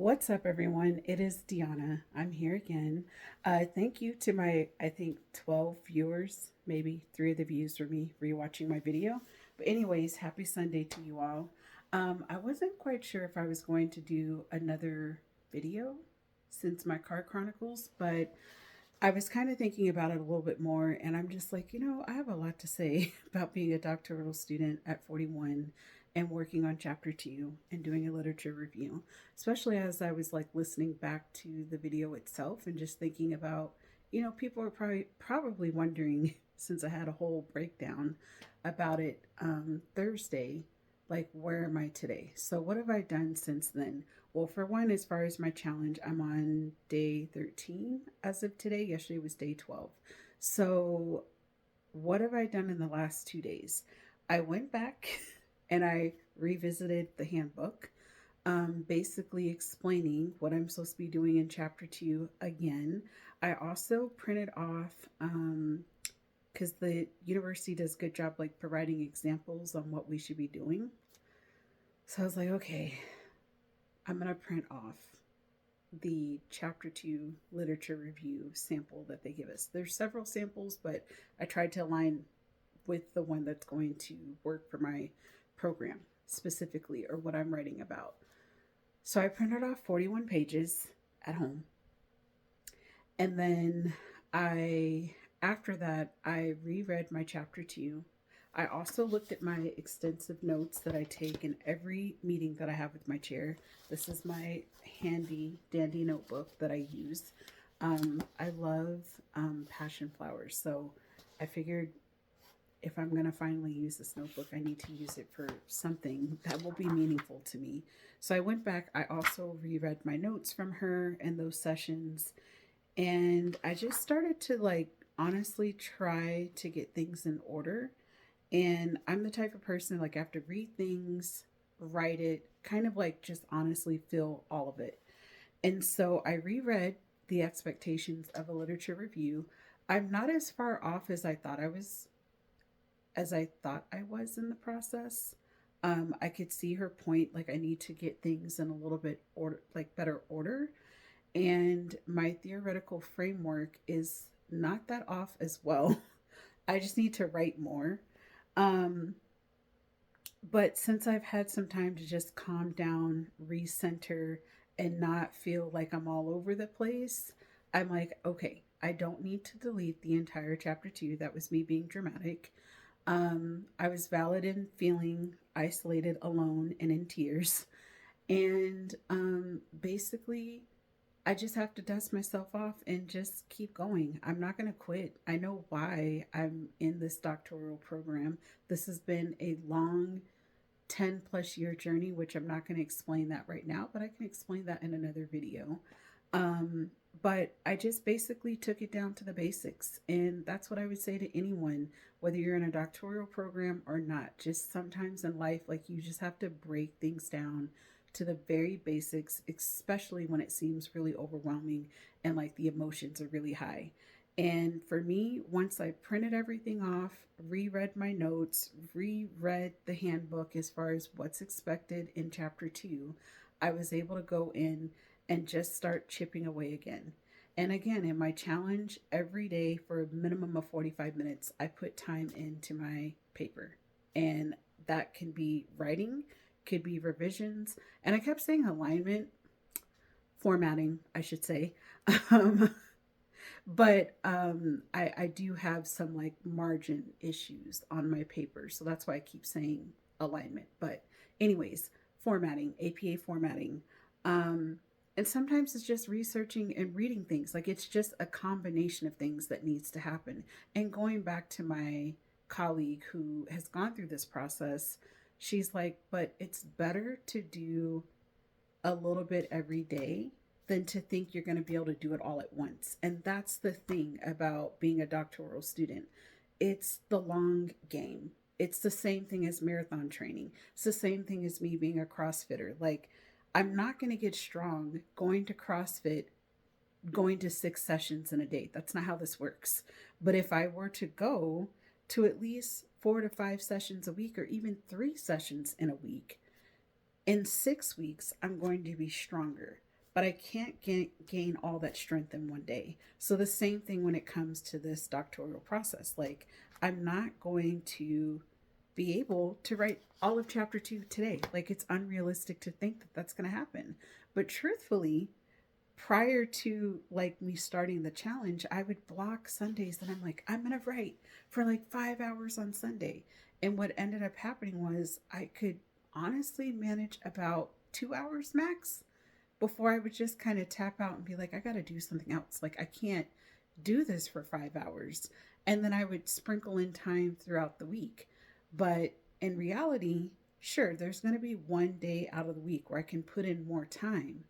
What's up, everyone? It is Deanna. I'm here again. Thank you to my, I think, 12 viewers. Maybe three of the views were me rewatching my video. But, anyways, happy Sunday to you all. I wasn't quite sure if I was going to do another video since my car chronicles, but I was kind of thinking about it a little bit more, and I'm just like, I have a lot to say about being a doctoral student at 41 and working on chapter 2 and doing a literature review, especially as I was like listening back to the video itself and just thinking about, people are probably wondering since I had a whole breakdown about it Thursday, like where am I today? So what have I done since then? Well, for one, as far as my challenge, I'm on day 13 as of today. Yesterday was day 12. So, what have I done in the last 2 days? I went back and I revisited the handbook, basically explaining what I'm supposed to be doing in chapter 2 again. I also printed off, because the university does a good job like providing examples on what we should be doing. So I was like, okay, I'm going to print off the chapter 2 literature review sample that they give us. There's several samples, but I tried to align with the one that's going to work for my program specifically or what I'm writing about. So I printed off 41 pages at home. And then after that, I reread my chapter 2. I also looked at my extensive notes that I take in every meeting that I have with my chair. This is my handy dandy notebook that I use. I love passion flowers, so I figured if I'm going to finally use this notebook, I need to use it for something that will be meaningful to me. So I went back. I also reread my notes from her and those sessions. And I just started to like honestly try to get things in order. And I'm the type of person like I have to read things, write it, kind of like just honestly feel all of it. And so I reread the expectations of a literature review. I'm not as far off as I thought I was in the process. I could see her point. Like I need to get things in a little bit order, like better order. And my theoretical framework is not that off as well. I just need to write more. Um, but since I've had some time to just calm down, recenter, and not feel like I'm all over the place, I'm like, okay, I don't need to delete the entire chapter 2. That was me being dramatic. I was valid in feeling isolated, alone, and in tears. And basically, I just have to dust myself off and just keep going. I'm not going to quit. I know why I'm in this doctoral program. This has been a long 10 plus year journey, which I'm not going to explain that right now, but I can explain that in another video. Um, but I just basically took it down to the basics. And that's what I would say to anyone, whether you're in a doctoral program or not. Just sometimes in life, like you just have to break things down to the very basics, especially when it seems really overwhelming and like the emotions are really high. And for me, once I printed everything off, reread my notes, reread the handbook as far as what's expected in chapter 2, I was able to go in and just start chipping away again. And again, in my challenge, every day for a minimum of 45 minutes, I put time into my paper. And that can be writing, could be revisions. And I kept saying alignment, formatting, I should say. Um, but I do have some like margin issues on my paper. So that's why I keep saying alignment. But, anyways, formatting, APA formatting. Um, and sometimes it's just researching and reading things. Like it's just a combination of things that needs to happen. And going back to my colleague who has gone through this process, she's like, but it's better to do a little bit every day than to think you're going to be able to do it all at once. And that's the thing about being a doctoral student. It's the long game. It's the same thing as marathon training. It's the same thing as me being a CrossFitter. Like, I'm not going to get strong going to CrossFit, going to 6 sessions in a day. That's not how this works. But if I were to go to at least 4 to 5 sessions a week or even 3 sessions in a week, in 6 weeks, I'm going to be stronger. but I can't gain all that strength in one day. So the same thing when it comes to this doctoral process. Like, I'm not going to be able to write all of chapter 2 today. Like, it's unrealistic to think that that's going to happen. But truthfully, prior to like me starting the challenge, I would block Sundays that I'm like, I'm gonna write for like 5 hours on Sunday. And what ended up happening was I could honestly manage about 2 hours max before I would just kind of tap out and be like, I gotta do something else. Like, I can't do this for 5 hours. And then I would sprinkle in time throughout the week. But in reality, sure, there's gonna be one day out of the week where I can put in more time,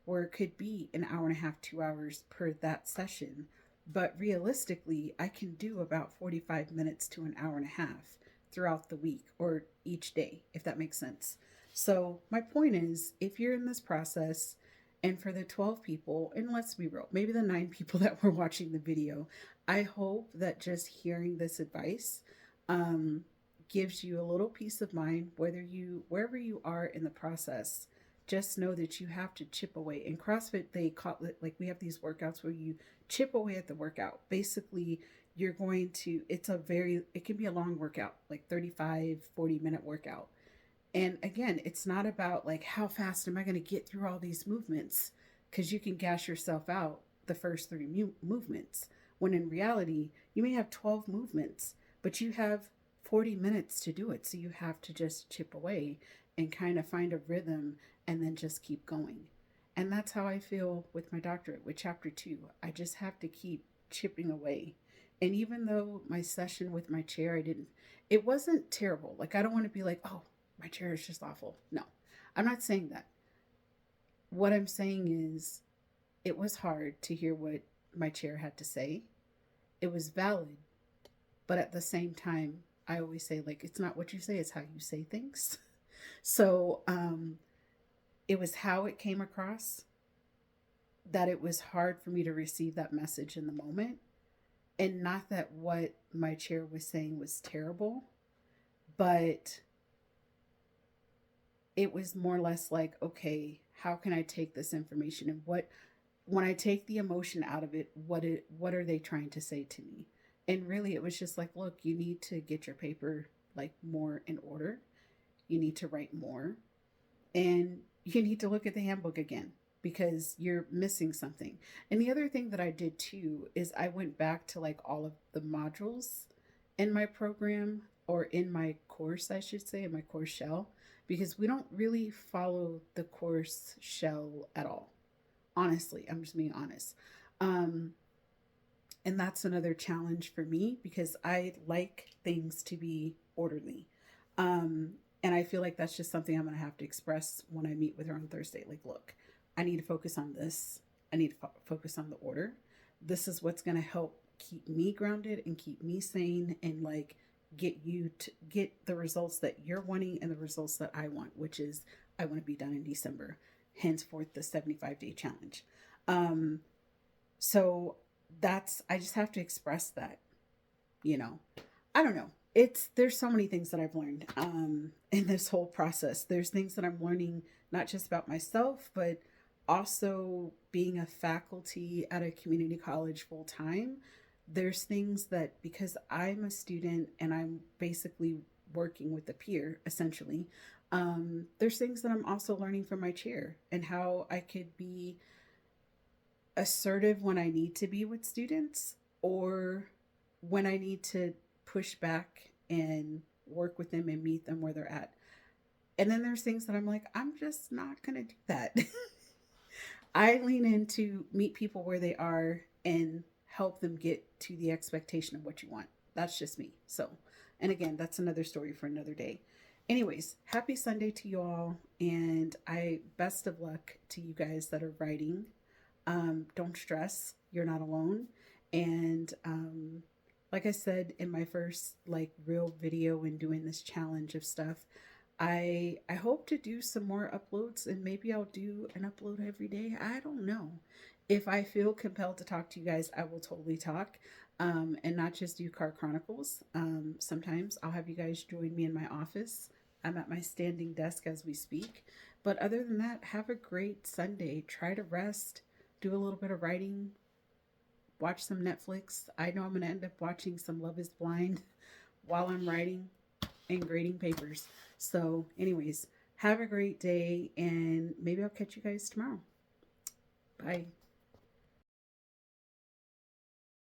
or it could be an hour and a half, 2 hours per that session. But realistically, I can do about 45 minutes to an hour and a half throughout the week or each day, if that makes sense. So, my point is, if you're in this process, and for the 12 people, and let's be real, maybe the 9 people that were watching the video, I hope that just hearing this advice um, gives you a little peace of mind, wherever you are in the process. Just know that you have to chip away. In CrossFit, they call it, like, we have these workouts where you chip away at the workout. Basically, you're going to, it can be a long workout, like 35, 40-minute workout. And again, it's not about like, how fast am I going to get through all these movements? Because you can gas yourself out the first three movements. When in reality, you may have 12 movements, but you have 40 minutes to do it. So you have to just chip away and kind of find a rhythm and then just keep going. And that's how I feel with my doctorate, with chapter 2. I just have to keep chipping away. And even though my session with my chair, it wasn't terrible. Like, I don't want to be like, oh, my chair is just awful. No, I'm not saying that. What I'm saying is, it was hard to hear what my chair had to say. It was valid, but at the same time, I always say, like, it's not what you say, it's how you say things. So it was how it came across that it was hard for me to receive that message in the moment. And not that what my chair was saying was terrible, but it was more or less like, okay, how can I take this information, and when I take the emotion out of it, what are they trying to say to me? And really, it was just like, look, you need to get your paper like more in order. You need to write more, and you need to look at the handbook again because you're missing something. And the other thing that I did too is I went back to like all of the modules in my program, or in my course, I should say, in my course shell, because we don't really follow the course shell at all. Honestly, I'm just being honest. Um, and that's another challenge for me because I like things to be orderly. Um, and I feel like that's just something I'm going to have to express when I meet with her on Thursday. Like, look, I need to focus on this. I need to focus on the order. This is what's going to help keep me grounded and keep me sane, and like get you to get the results that you're wanting and the results that I want, which is I want to be done in December, henceforth the 75-day challenge. Um, so I just have to express that, you know. I don't know. There's so many things that I've learned in this whole process. There's things that I'm learning not just about myself, but also being a faculty at a community college full time. There's things that, because I'm a student and I'm basically working with a peer essentially, there's things that I'm also learning from my chair, and how I could be assertive when I need to be with students, or when I need to push back and work with them and meet them where they're at. And then there's things that I'm like, I'm just not going to do that. I lean in to meet people where they are and help them get to the expectation of what you want. That's just me. So, and again, that's another story for another day. Anyways, happy Sunday to you all, and best of luck to you guys that are writing. Don't stress, you're not alone. And like I said in my first like real video and doing this challenge of stuff, I hope to do some more uploads, and maybe I'll do an upload every day. I don't know. If I feel compelled to talk to you guys, I will totally talk, and not just do Car Chronicles. Sometimes I'll have you guys join me in my office. I'm at my standing desk as we speak. But other than that, have a great Sunday. Try to rest, do a little bit of writing, watch some Netflix. I know I'm going to end up watching some Love is Blind while I'm writing and grading papers. So, anyways, have a great day, and maybe I'll catch you guys tomorrow. Bye.